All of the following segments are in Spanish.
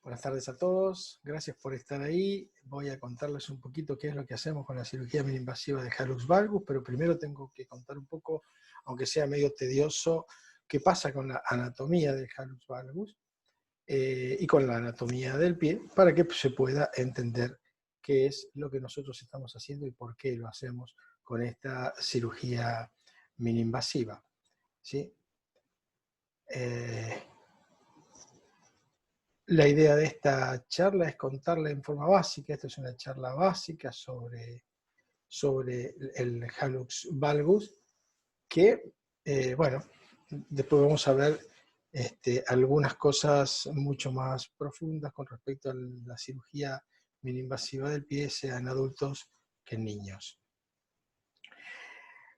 Buenas tardes a todos, gracias por estar ahí. Voy a contarles un poquito qué es lo que hacemos con la cirugía mini-invasiva de hallux valgus, pero primero tengo que contar un poco, aunque sea medio tedioso, qué pasa con la anatomía del hallux valgus y con la anatomía del pie, para que se pueda entender qué es lo que nosotros estamos haciendo y por qué lo hacemos con esta cirugía mini-invasiva, ¿sí? La idea de esta charla es contarla en forma básica. Esta es una charla básica sobre el hallux valgus, que, bueno, después vamos a ver algunas cosas mucho más profundas con respecto a la cirugía mini-invasiva del pie, sea en adultos que en niños.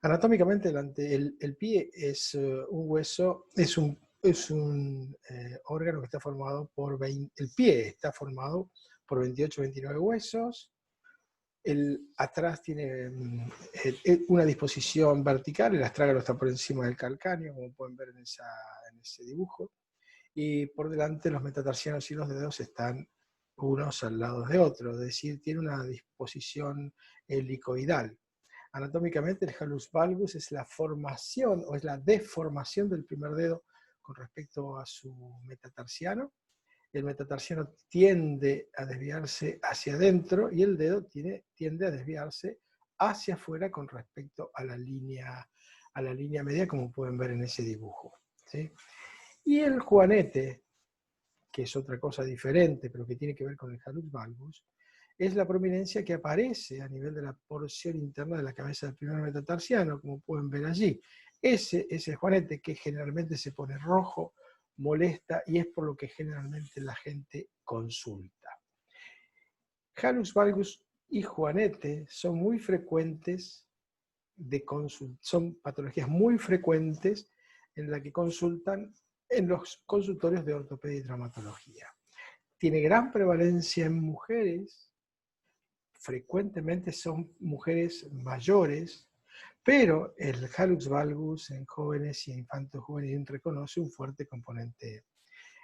Anatómicamente, el pie es un hueso, es un órgano que está formado por el pie está formado por 28 o 29 huesos. Atrás tiene una disposición vertical, el astrágalo está por encima del calcáneo, como pueden ver en ese dibujo, y por delante los metatarsianos y los dedos están unos al lado de otros, es decir, tiene una disposición helicoidal. Anatómicamente, el hallux valgus es la formación o es la deformación del primer dedo con respecto a su metatarsiano. El metatarsiano tiende a desviarse hacia adentro y el dedo tiende a desviarse hacia afuera con respecto a la línea media, como pueden ver en ese dibujo, ¿sí? Y el juanete, que es otra cosa diferente, pero que tiene que ver con el hallux valgus, es la prominencia que aparece a nivel de la porción interna de la cabeza del primer metatarsiano, como pueden ver allí. Ese es el juanete que generalmente se pone rojo, molesta, y es por lo que generalmente la gente consulta. Hallux valgus y juanete son muy frecuentes son patologías muy frecuentes en las que consultan en los consultorios de ortopedia y traumatología. Tiene gran prevalencia en mujeres, frecuentemente son mujeres mayores, pero el hallux valgus en jóvenes y infantos juvenil reconoce un fuerte componente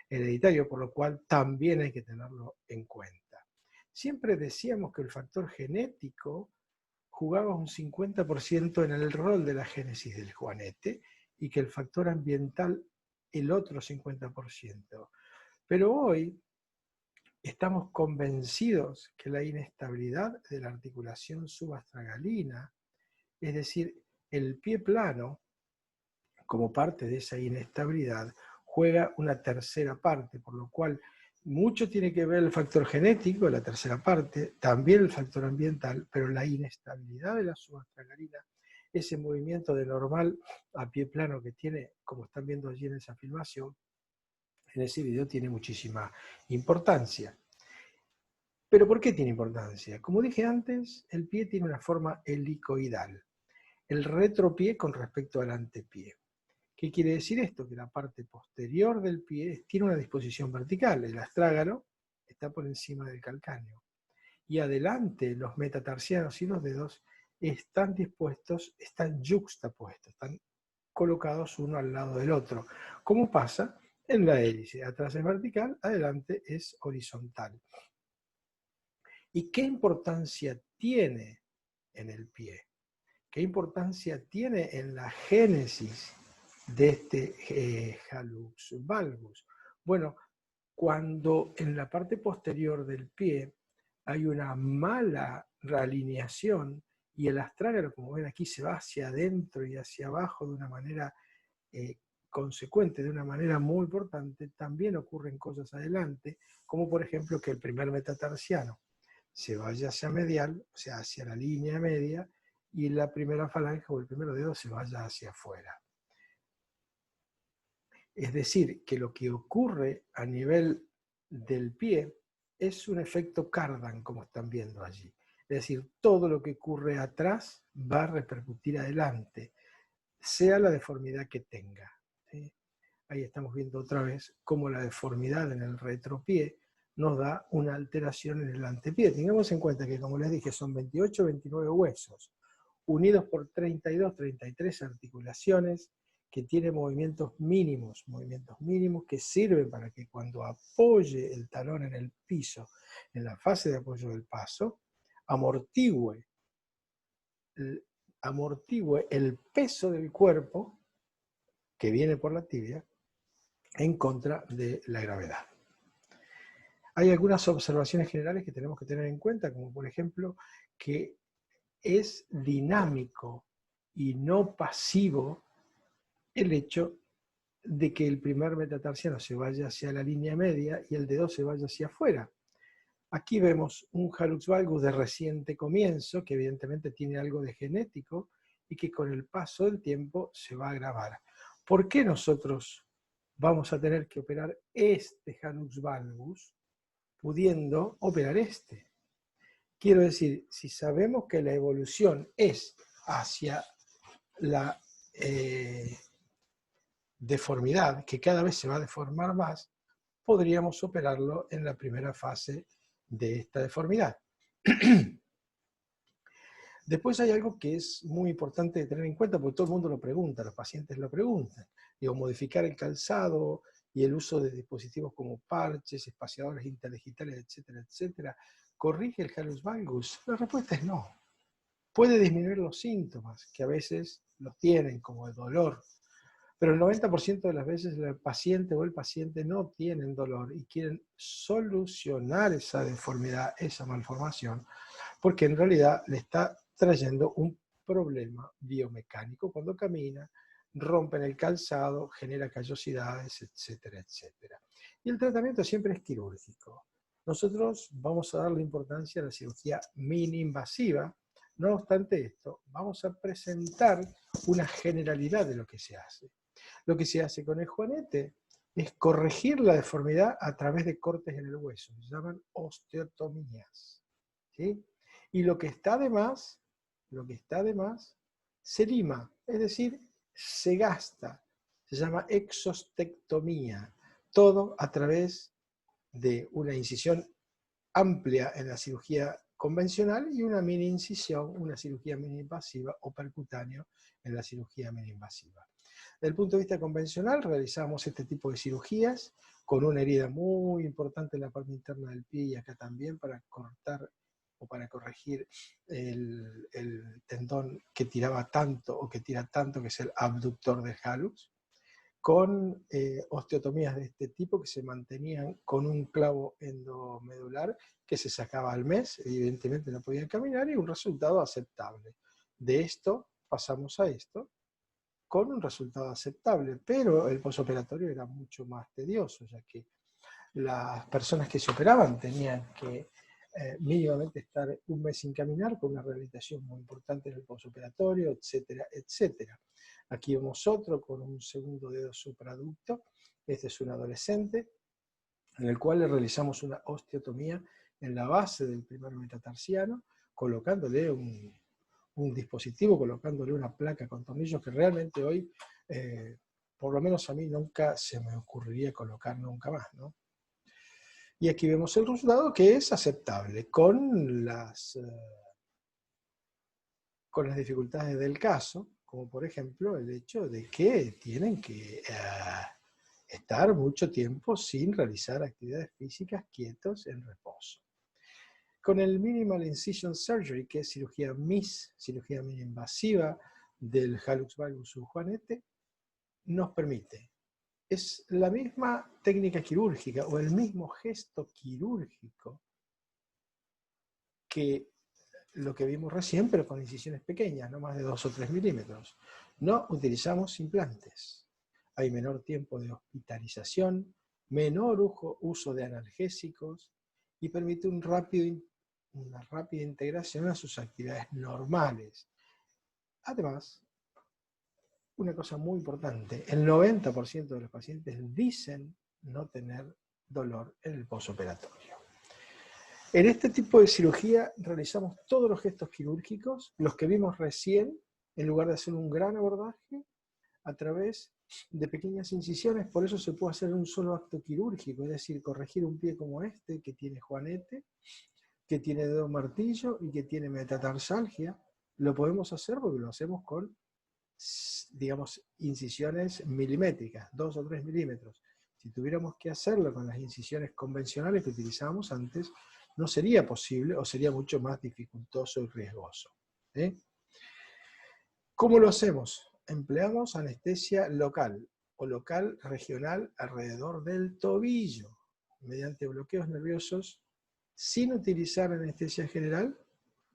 hereditario, por lo cual también hay que tenerlo en cuenta. Siempre decíamos que el factor genético jugaba un 50% en el rol de la génesis del juanete y que el factor ambiental el otro 50%. Pero hoy estamos convencidos que la inestabilidad de la articulación subastragalina, es decir, el pie plano, como parte de esa inestabilidad, juega una tercera parte, por lo cual mucho tiene que ver el factor genético, la tercera parte, también el factor ambiental, pero la inestabilidad de la subastragalina, ese movimiento de normal a pie plano que tiene, como están viendo allí en esa filmación, en ese video, tiene muchísima importancia. ¿Pero por qué tiene importancia? Como dije antes, el pie tiene una forma helicoidal, el retropié con respecto al antepié. ¿Qué quiere decir esto? Que la parte posterior del pie tiene una disposición vertical, el astrágalo está por encima del calcáneo, y adelante los metatarsianos y los dedos están dispuestos, están yuxtapuestos, están colocados uno al lado del otro, como pasa en la hélice. Atrás es vertical, adelante es horizontal. ¿Y qué importancia tiene en el pie? ¿Qué importancia tiene en la génesis de este hallux valgus? Bueno, cuando en la parte posterior del pie hay una mala realineación y el astrágalo, como ven aquí, se va hacia adentro y hacia abajo de una manera consecuente, de una manera muy importante, también ocurren cosas adelante, como por ejemplo que el primer metatarsiano se vaya hacia medial, o sea, hacia la línea media, y la primera falange o el primer dedo se vaya hacia afuera. Es decir, que lo que ocurre a nivel del pie es un efecto Cardan, como están viendo allí. Es decir, todo lo que ocurre atrás va a repercutir adelante, sea la deformidad que tenga, ¿sí? Ahí estamos viendo otra vez cómo la deformidad en el retropié nos da una alteración en el antepié. Tengamos en cuenta que, como les dije, son 28 o 29 huesos, unidos por 32, 33 articulaciones, que tiene movimientos mínimos que sirven para que cuando apoye el talón en el piso, en la fase de apoyo del paso, amortigüe el peso del cuerpo que viene por la tibia en contra de la gravedad. Hay algunas observaciones generales que tenemos que tener en cuenta, como por ejemplo que es dinámico y no pasivo el hecho de que el primer metatarsiano se vaya hacia la línea media y el dedo se vaya hacia afuera. Aquí vemos un hallux valgus de reciente comienzo, que evidentemente tiene algo de genético y que con el paso del tiempo se va a agravar. ¿Por qué nosotros vamos a tener que operar este hallux valgus pudiendo operar este? Quiero decir, si sabemos que la evolución es hacia la deformidad, que cada vez se va a deformar más, podríamos operarlo en la primera fase de esta deformidad. Después hay algo que es muy importante de tener en cuenta, porque todo el mundo lo pregunta, los pacientes lo preguntan. Digo, modificar el calzado y el uso de dispositivos como parches, espaciadores interdigitales, etcétera, etcétera, ¿corrige el hallux valgus? La respuesta es no. Puede disminuir los síntomas, que a veces los tienen, como el dolor, pero el 90% de las veces el paciente o el paciente no tienen dolor y quieren solucionar esa deformidad, esa malformación, porque en realidad le está trayendo un problema biomecánico cuando camina, rompen el calzado, genera callosidades, etcétera, etcétera. Y el tratamiento siempre es quirúrgico. Nosotros vamos a darle importancia a la cirugía mini-invasiva. No obstante esto, vamos a presentar una generalidad de lo que se hace. Lo que se hace con el juanete es corregir la deformidad a través de cortes en el hueso. Se llaman osteotomías, ¿sí? Y lo que está de más, se lima, es decir, se gasta. Se llama exostectomía. Todo a través de una incisión amplia en la cirugía convencional y una mini incisión, una cirugía mini invasiva o percutáneo en la cirugía mini invasiva. Desde el punto de vista convencional realizamos este tipo de cirugías con una herida muy importante en la parte interna del pie y acá también para cortar o para corregir el tendón que tiraba tanto o que tira tanto, que es el abductor del hallux, con osteotomías de este tipo que se mantenían con un clavo endomedular que se sacaba al mes, evidentemente no podían caminar, y un resultado aceptable. De esto pasamos a esto, con un resultado aceptable, pero el posoperatorio era mucho más tedioso, ya que las personas que se operaban tenían que mínimamente estar un mes sin caminar, con una rehabilitación muy importante en el posoperatorio, etcétera, etcétera. Aquí vemos otro con un segundo dedo supraducto. Este es un adolescente, en el cual le realizamos una osteotomía en la base del primer metatarsiano, colocándole un dispositivo, colocándole una placa con tornillos que realmente hoy, por lo menos a mí, nunca se me ocurriría colocar nunca más, ¿no? Y aquí vemos el resultado, que es aceptable, con las dificultades del caso, como por ejemplo el hecho de que tienen que estar mucho tiempo sin realizar actividades físicas, quietos, en reposo. Con el Minimal Incision Surgery, que es cirugía MIS, cirugía mini-invasiva del hallux valgus subjuanete, nos permite, es la misma técnica quirúrgica o el mismo gesto quirúrgico que lo que vimos recién, pero con incisiones pequeñas, no más de 2 o 3 milímetros. No utilizamos implantes. Hay menor tiempo de hospitalización, menor uso de analgésicos y permite una rápida integración a sus actividades normales. Además, una cosa muy importante, el 90% de los pacientes dicen no tener dolor en el posoperatorio. En este tipo de cirugía realizamos todos los gestos quirúrgicos, los que vimos recién, en lugar de hacer un gran abordaje, a través de pequeñas incisiones. Por eso se puede hacer un solo acto quirúrgico, es decir, corregir un pie como este, que tiene juanete, que tiene dedo martillo y que tiene metatarsalgia. Lo podemos hacer porque lo hacemos con digamos, incisiones milimétricas, 2 o 3 milímetros. Si tuviéramos que hacerlo con las incisiones convencionales que utilizábamos antes, no sería posible o sería mucho más dificultoso y riesgoso. ¿Cómo lo hacemos? Empleamos anestesia local o local regional alrededor del tobillo, mediante bloqueos nerviosos, sin utilizar anestesia general,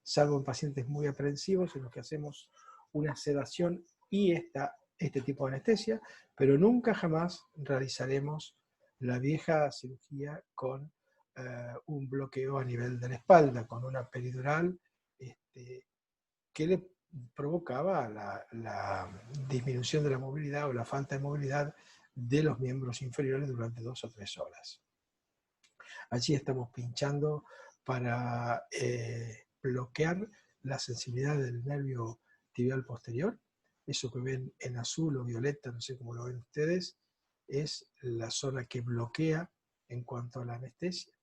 salvo en pacientes muy aprensivos en los que hacemos una sedación y este tipo de anestesia, pero nunca jamás realizaremos la vieja cirugía con un bloqueo a nivel de la espalda, con una peridural que le provocaba la disminución de la movilidad o la falta de movilidad de los miembros inferiores durante 2 o 3 horas. Allí estamos pinchando para bloquear la sensibilidad del nervio tibial posterior. Eso que ven en azul o violeta, no sé cómo lo ven ustedes, es la zona que bloquea en cuanto a la anestesia.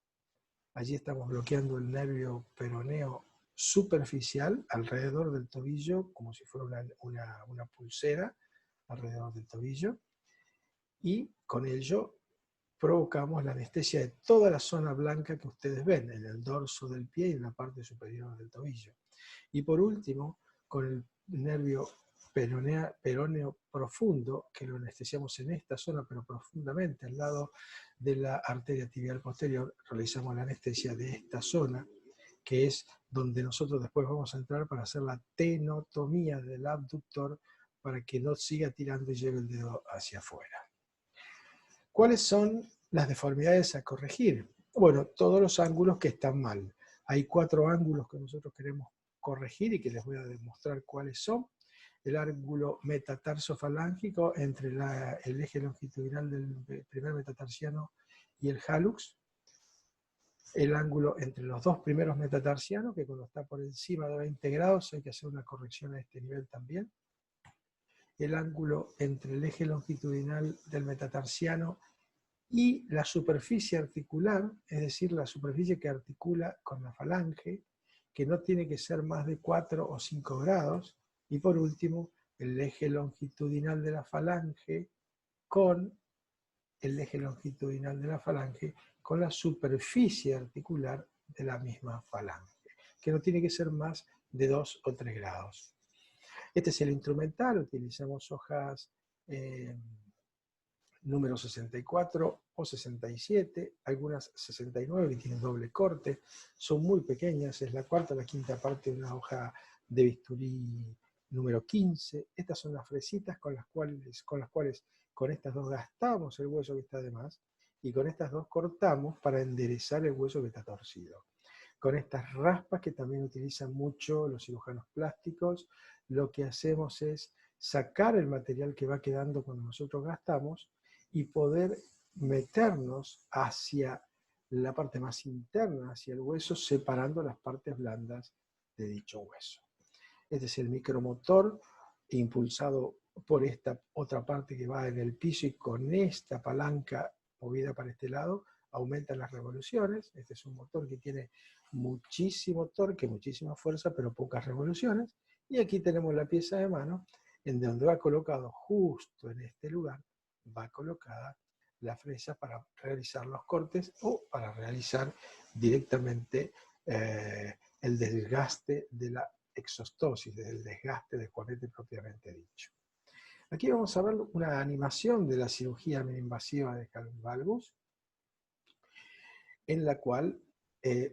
Allí estamos bloqueando el nervio peroneo superficial alrededor del tobillo, como si fuera una pulsera alrededor del tobillo, y con ello provocamos la anestesia de toda la zona blanca que ustedes ven, en el dorso del pie y en la parte superior del tobillo. Y por último, con el nervio peroneo profundo, que lo anestesiamos en esta zona, pero profundamente al lado de la arteria tibial posterior, realizamos la anestesia de esta zona, que es donde nosotros después vamos a entrar para hacer la tenotomía del abductor para que no siga tirando y lleve el dedo hacia afuera. ¿Cuáles son las deformidades a corregir? Bueno, todos los ángulos que están mal. Hay 4 ángulos que nosotros queremos corregir y que les voy a demostrar cuáles son. El ángulo metatarso-falángico entre el eje longitudinal del primer metatarsiano y el hallux. El ángulo entre los 2 primeros metatarsianos, que cuando está por encima de 20 grados hay que hacer una corrección a este nivel también. El ángulo entre el eje longitudinal del metatarsiano y la superficie articular, es decir, la superficie que articula con la falange, que no tiene que ser más de 4 o 5 grados. Y por último, el eje longitudinal de la falange con el eje longitudinal de la falange con la superficie articular de la misma falange, que no tiene que ser más de 2 o 3 grados. Este es el instrumental, utilizamos hojas número 64 o 67, algunas 69 que tienen doble corte, son muy pequeñas, es la cuarta o la quinta parte de una hoja de bisturí número 15. Estas son las fresitas con las cuales con estas 2 gastamos el hueso que está de más y con estas 2 cortamos para enderezar el hueso que está torcido. Con estas raspas que también utilizan mucho los cirujanos plásticos, lo que hacemos es sacar el material que va quedando cuando nosotros gastamos y poder meternos hacia la parte más interna, hacia el hueso, separando las partes blandas de dicho hueso. Este es el micromotor impulsado por esta otra parte que va en el piso y con esta palanca movida para este lado aumentan las revoluciones. Este es un motor que tiene muchísimo torque, muchísima fuerza, pero pocas revoluciones. Y aquí tenemos la pieza de mano, en donde va colocado justo en este lugar, va colocada la fresa para realizar los cortes o para realizar directamente el desgaste de la exostosis, del desgaste del juanete propiamente dicho. Aquí vamos a ver una animación de la cirugía mini-invasiva de Calvin valgus, en la cual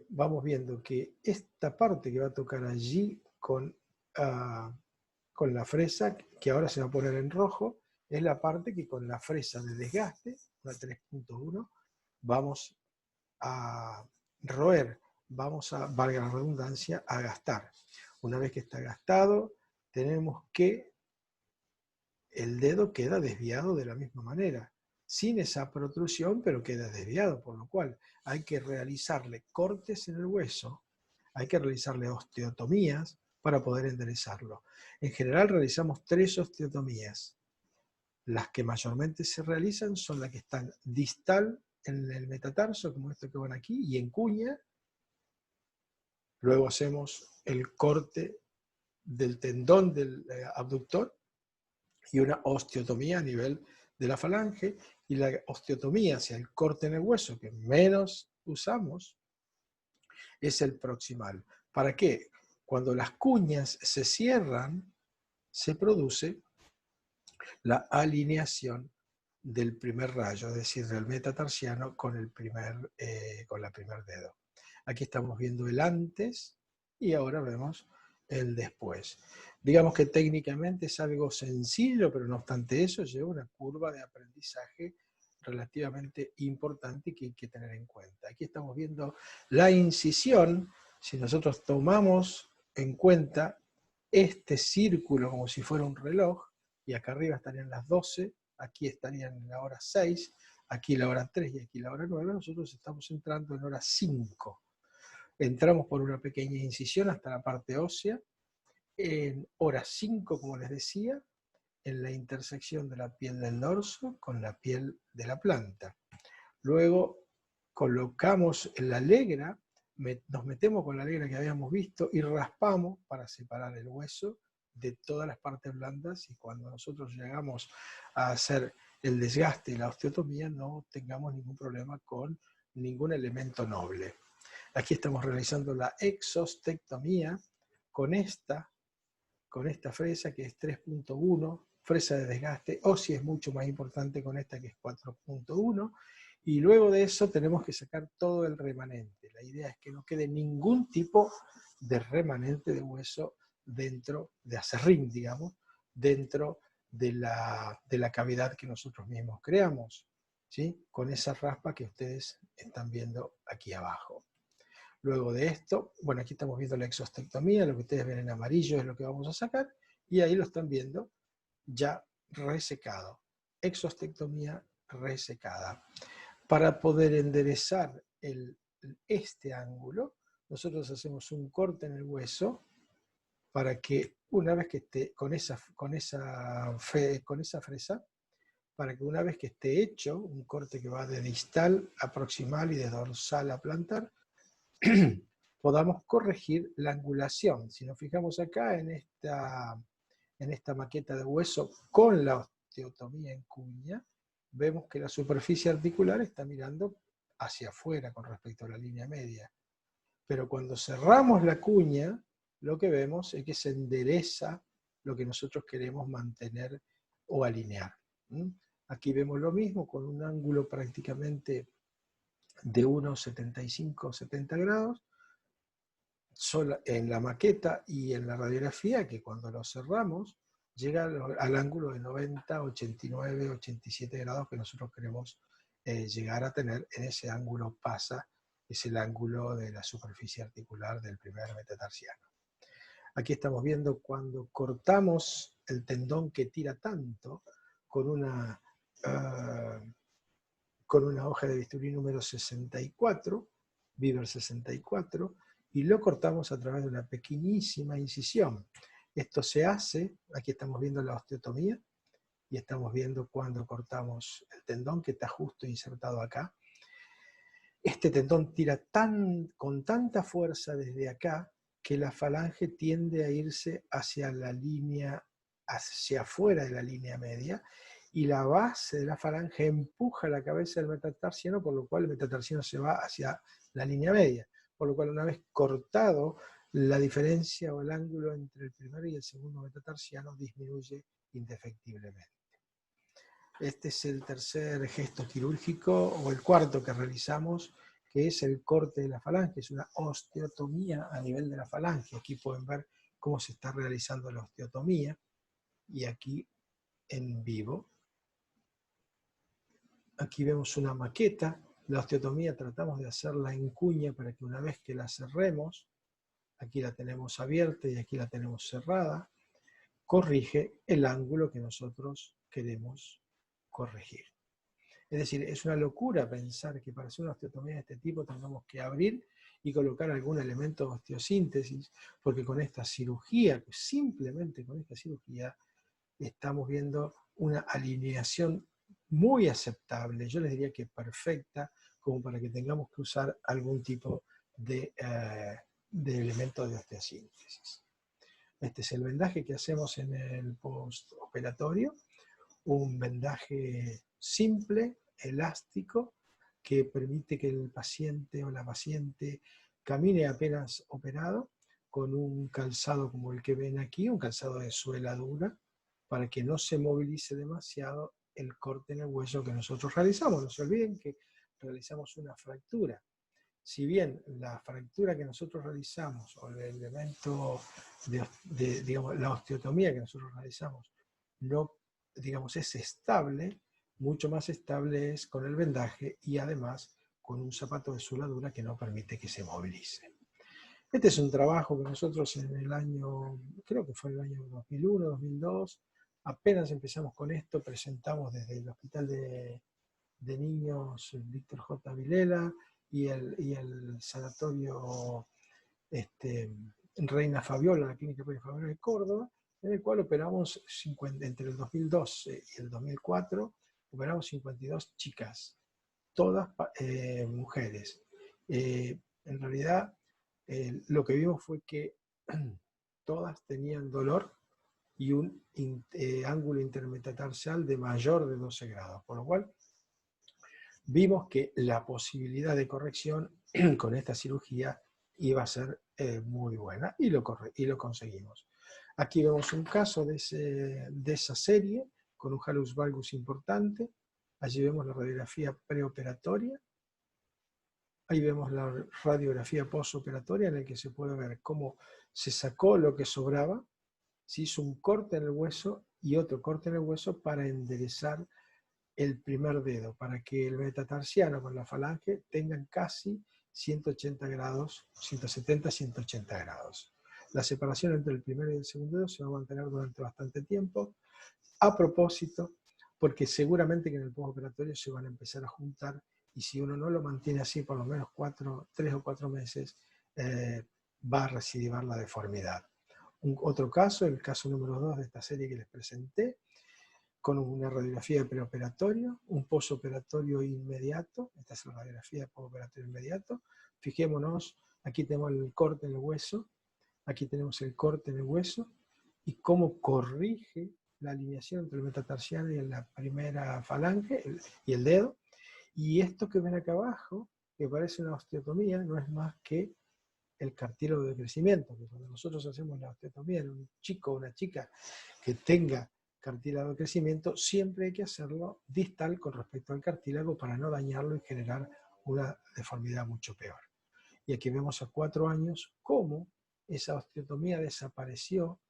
vamos viendo que esta parte que va a tocar allí con la fresa, que ahora se va a poner en rojo, es la parte que con la fresa de desgaste, una 3.1, vamos a roer, vamos a, valga la redundancia, a gastar. Una vez que está gastado, tenemos que el dedo queda desviado de la misma manera, sin esa protrusión, pero queda desviado, por lo cual hay que realizarle cortes en el hueso, hay que realizarle osteotomías para poder enderezarlo. En general realizamos 3 osteotomías. Las que mayormente se realizan son las que están distal en el metatarso, como esto que van aquí, y en cuña. Luego hacemos el corte del tendón del abductor y una osteotomía a nivel de la falange, y la osteotomía hacia el corte en el hueso que menos usamos es el proximal. ¿Para qué? Cuando las cuñas se cierran, se produce la alineación del primer rayo, es decir, del metatarsiano con la primer dedo. Aquí estamos viendo el antes y ahora vemos el después. Digamos que técnicamente es algo sencillo, pero no obstante eso lleva una curva de aprendizaje relativamente importante que hay que tener en cuenta. Aquí estamos viendo la incisión. Si nosotros tomamos en cuenta este círculo como si fuera un reloj, y acá arriba estarían las 12, aquí estarían la hora 6, aquí la hora 3 y aquí la hora 9, nosotros estamos entrando en hora 5. Entramos por una pequeña incisión hasta la parte ósea, en hora 5, como les decía, en la intersección de la piel del dorso con la piel de la planta. Luego colocamos la legra, nos metemos con la legra que habíamos visto y raspamos para separar el hueso de todas las partes blandas, y cuando nosotros llegamos a hacer el desgaste y la osteotomía no tengamos ningún problema con ningún elemento noble. Aquí estamos realizando la exostectomía con esta fresa que es 3.1, fresa de desgaste, o si es mucho más importante con esta que es 4.1, y luego de eso tenemos que sacar todo el remanente. La idea es que no quede ningún tipo de remanente de hueso dentro de aserrín, digamos, dentro de la cavidad que nosotros mismos creamos, ¿sí? Con esa raspa que ustedes están viendo aquí abajo. Luego de esto, bueno, aquí estamos viendo la exostectomía, lo que ustedes ven en amarillo es lo que vamos a sacar, y ahí lo están viendo ya resecado. Exostectomía resecada. Para poder enderezar este ángulo, nosotros hacemos un corte en el hueso para que una vez que esté con esa fresa, para que una vez que esté hecho, un corte que va de distal a proximal y de dorsal a plantar, podamos corregir la angulación. Si nos fijamos acá en esta maqueta de hueso con la osteotomía en cuña, vemos que la superficie articular está mirando hacia afuera con respecto a la línea media. Pero cuando cerramos la cuña, lo que vemos es que se endereza lo que nosotros queremos mantener o alinear. Aquí vemos lo mismo con un ángulo prácticamente de unos 75-70 grados, en la maqueta y en la radiografía, que cuando lo cerramos llega al ángulo de 90, 89, 87 grados que nosotros queremos llegar a tener. En ese ángulo pasa, es el ángulo de la superficie articular del primer metatarsiano. Aquí estamos viendo cuando cortamos el tendón que tira tanto con una hoja de bisturí número 64, Beaver 64, y lo cortamos a través de una pequeñísima incisión. Esto se hace, aquí estamos viendo la osteotomía, y estamos viendo cuando cortamos el tendón que está justo insertado acá. Este tendón tira con tanta fuerza desde acá que la falange tiende a irse hacia la línea, hacia afuera de la línea media, y la base de la falange empuja la cabeza del metatarsiano, por lo cual el metatarsiano se va hacia la línea media. Por lo cual, una vez cortado, la diferencia o el ángulo entre el primer y el segundo metatarsiano disminuye indefectiblemente. Este es el tercer gesto quirúrgico, o el cuarto que realizamos, que es el corte de la falange. Es una osteotomía a nivel de la falange. Aquí pueden ver cómo se está realizando la osteotomía, y aquí en vivo. Aquí vemos una maqueta. La osteotomía tratamos de hacerla en cuña para que una vez que la cerremos, aquí la tenemos abierta y aquí la tenemos cerrada, corrige el ángulo que nosotros queremos corregir. Es decir, es una locura pensar que para hacer una osteotomía de este tipo tengamos que abrir y colocar algún elemento de osteosíntesis, porque con esta cirugía, simplemente con esta cirugía, estamos viendo una alineación muy aceptable, yo les diría que perfecta, como para que tengamos que usar algún tipo de elemento de osteosíntesis. Este es el vendaje que hacemos en el postoperatorio, un vendaje simple, elástico, que permite que el paciente o la paciente camine apenas operado, con un calzado como el que ven aquí, un calzado de suela dura, para que no se movilice demasiado el corte en el hueso que nosotros realizamos. No se olviden que realizamos una fractura. Si bien la fractura que nosotros realizamos o el elemento digamos, la osteotomía que nosotros realizamos no, digamos, es estable, mucho más estable es con el vendaje y además con un zapato de soldadura que no permite que se movilice. Este es un trabajo que nosotros en el año, creo que fue el año 2001, 2002, apenas empezamos con esto, presentamos desde el Hospital de Niños Víctor J. Vilela y el sanatorio Reina Fabiola, la clínica Reina Fabiola de Córdoba, en el cual operamos entre el 2012 y el 2004, operamos 52 chicas, todas mujeres. En realidad, lo que vimos fue que todas tenían dolor y un ángulo intermetatarsal de mayor de 12 grados, por lo cual vimos que la posibilidad de corrección con esta cirugía iba a ser muy buena y lo conseguimos. Aquí vemos un caso de esa serie con un hallux valgus importante. Allí vemos la radiografía preoperatoria. Ahí vemos la radiografía postoperatoria en la que se puede ver cómo se sacó lo que sobraba, se hizo un corte en el hueso y otro corte en el hueso para enderezar el primer dedo, para que el metatarsiano con la falange tengan casi 180 grados, 170, 180 grados. La separación entre el primer y el segundo dedo se va a mantener durante bastante tiempo. A propósito, porque seguramente que en el postoperatorio se van a empezar a juntar y si uno no lo mantiene así por lo menos 3 o 4 meses, va a recidivar la deformidad. Otro caso, el caso número 2 de esta serie que les presenté, con una radiografía de preoperatorio, un postoperatorio inmediato. Esta es la radiografía de postoperatorio inmediato. Fijémonos, aquí tenemos el corte en el hueso, aquí tenemos el corte en el hueso, y cómo corrige la alineación entre el metatarsiano y la primera falange y el dedo. Y esto que ven acá abajo, que parece una osteotomía, no es más que el cartílago de crecimiento, que cuando nosotros hacemos la osteotomía en un chico o una chica que tenga cartílago de crecimiento, siempre hay que hacerlo distal con respecto al cartílago para no dañarlo y generar una deformidad mucho peor. Y aquí vemos a 4 años cómo esa osteotomía desapareció,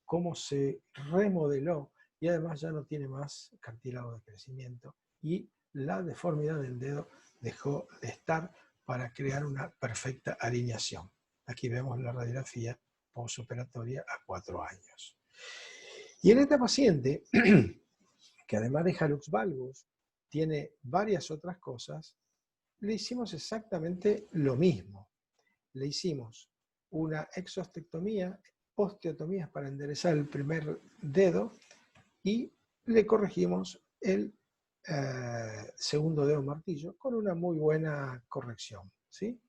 cómo se remodeló y además ya no tiene más cartílago de crecimiento y la deformidad del dedo dejó de estar para crear una perfecta alineación. Aquí vemos la radiografía postoperatoria a 4 años. Y en esta paciente, que además de hallux valgus, tiene varias otras cosas, le hicimos exactamente lo mismo. Le hicimos una exostectomía, osteotomías para enderezar el primer dedo y le corregimos el segundo dedo martillo con una muy buena corrección, ¿sí?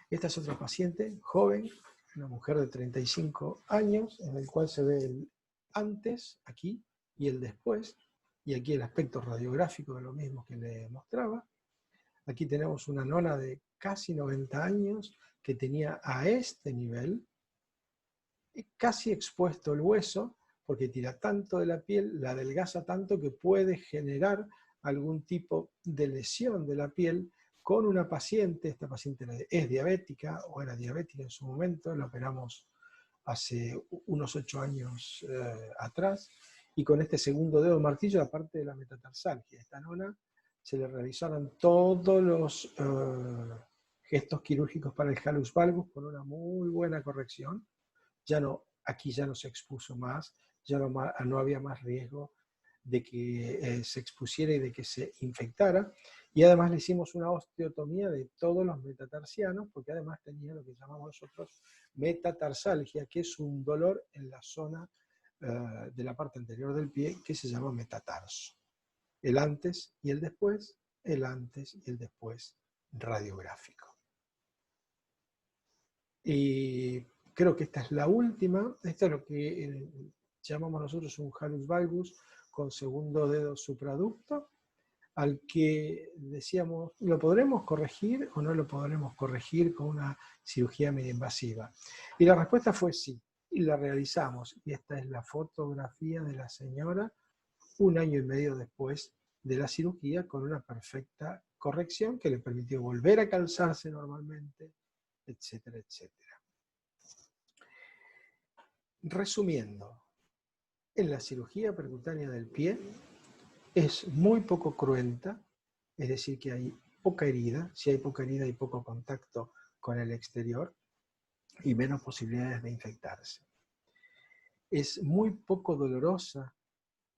Esta es otra paciente joven, una mujer de 35 años, en el cual se ve el antes, aquí, y el después, y aquí el aspecto radiográfico de lo mismo que le mostraba. Aquí tenemos una nona de casi 90 años que tenía a este nivel, casi expuesto el hueso, porque tira tanto de la piel, la adelgaza tanto que puede generar algún tipo de lesión de la piel con una paciente. Esta paciente es diabética o era diabética en su momento, la operamos hace unos 8 años atrás, y con este segundo dedo martillo, aparte de la metatarsalgia, esta nona se le realizaron todos los gestos quirúrgicos para el hallux valgus con una muy buena corrección. Ya no, aquí ya no se expuso más, ya no había más riesgo de que se expusiera y de que se infectara. Y además le hicimos una osteotomía de todos los metatarsianos, porque además tenía lo que llamamos nosotros metatarsalgia, que es un dolor en la zona de la parte anterior del pie que se llama metatarso. El antes y el después, el antes y el después radiográfico. Y creo que esta es la última. Esta es lo que llamamos nosotros un hallux valgus con segundo dedo supraducto, al que decíamos, ¿lo podremos corregir o no lo podremos corregir con una cirugía medio invasiva? Y la respuesta fue sí, y la realizamos. Y esta es la fotografía de la señora 1 año y medio después de la cirugía, con una perfecta corrección que le permitió volver a calzarse normalmente, etcétera, etcétera. Resumiendo, en la cirugía percutánea del pie es muy poco cruenta, es decir, que hay poca herida. Si hay poca herida hay poco contacto con el exterior y menos posibilidades de infectarse. Es muy poco dolorosa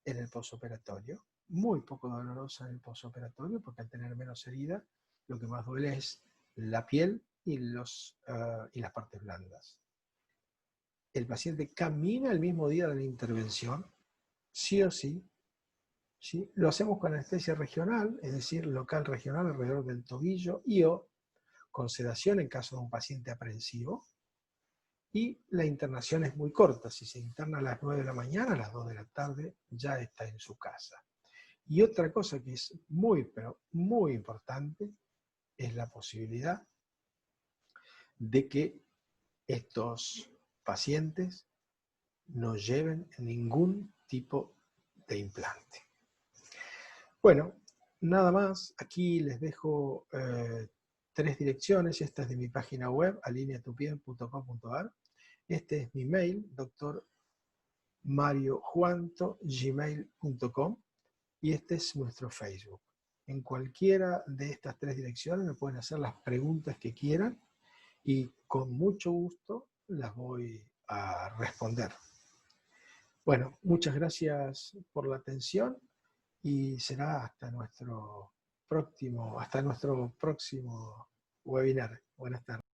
en el posoperatorio, muy poco dolorosa en el posoperatorio, porque al tener menos herida, lo que más duele es la piel y las partes blandas. El paciente camina el mismo día de la intervención, sí o sí. ¿Sí? Lo hacemos con anestesia regional, es decir, local regional alrededor del tobillo y o con sedación en caso de un paciente aprensivo. Y la internación es muy corta. Si se interna a las 9 de la mañana, a las 2 de la tarde ya está en su casa. Y otra cosa que es muy, pero muy importante es la posibilidad de que estos pacientes no lleven ningún tipo de implante. Bueno, nada más. Aquí les dejo 3 direcciones. Esta es de mi página web, alineatupien.com.ar. Este es mi mail, drmariojuanto@gmail.com. Y este es nuestro Facebook. En cualquiera de estas 3 direcciones me pueden hacer las preguntas que quieran y con mucho gusto las voy a responder. Bueno, muchas gracias por la atención y será hasta nuestro próximo webinar. Buenas tardes.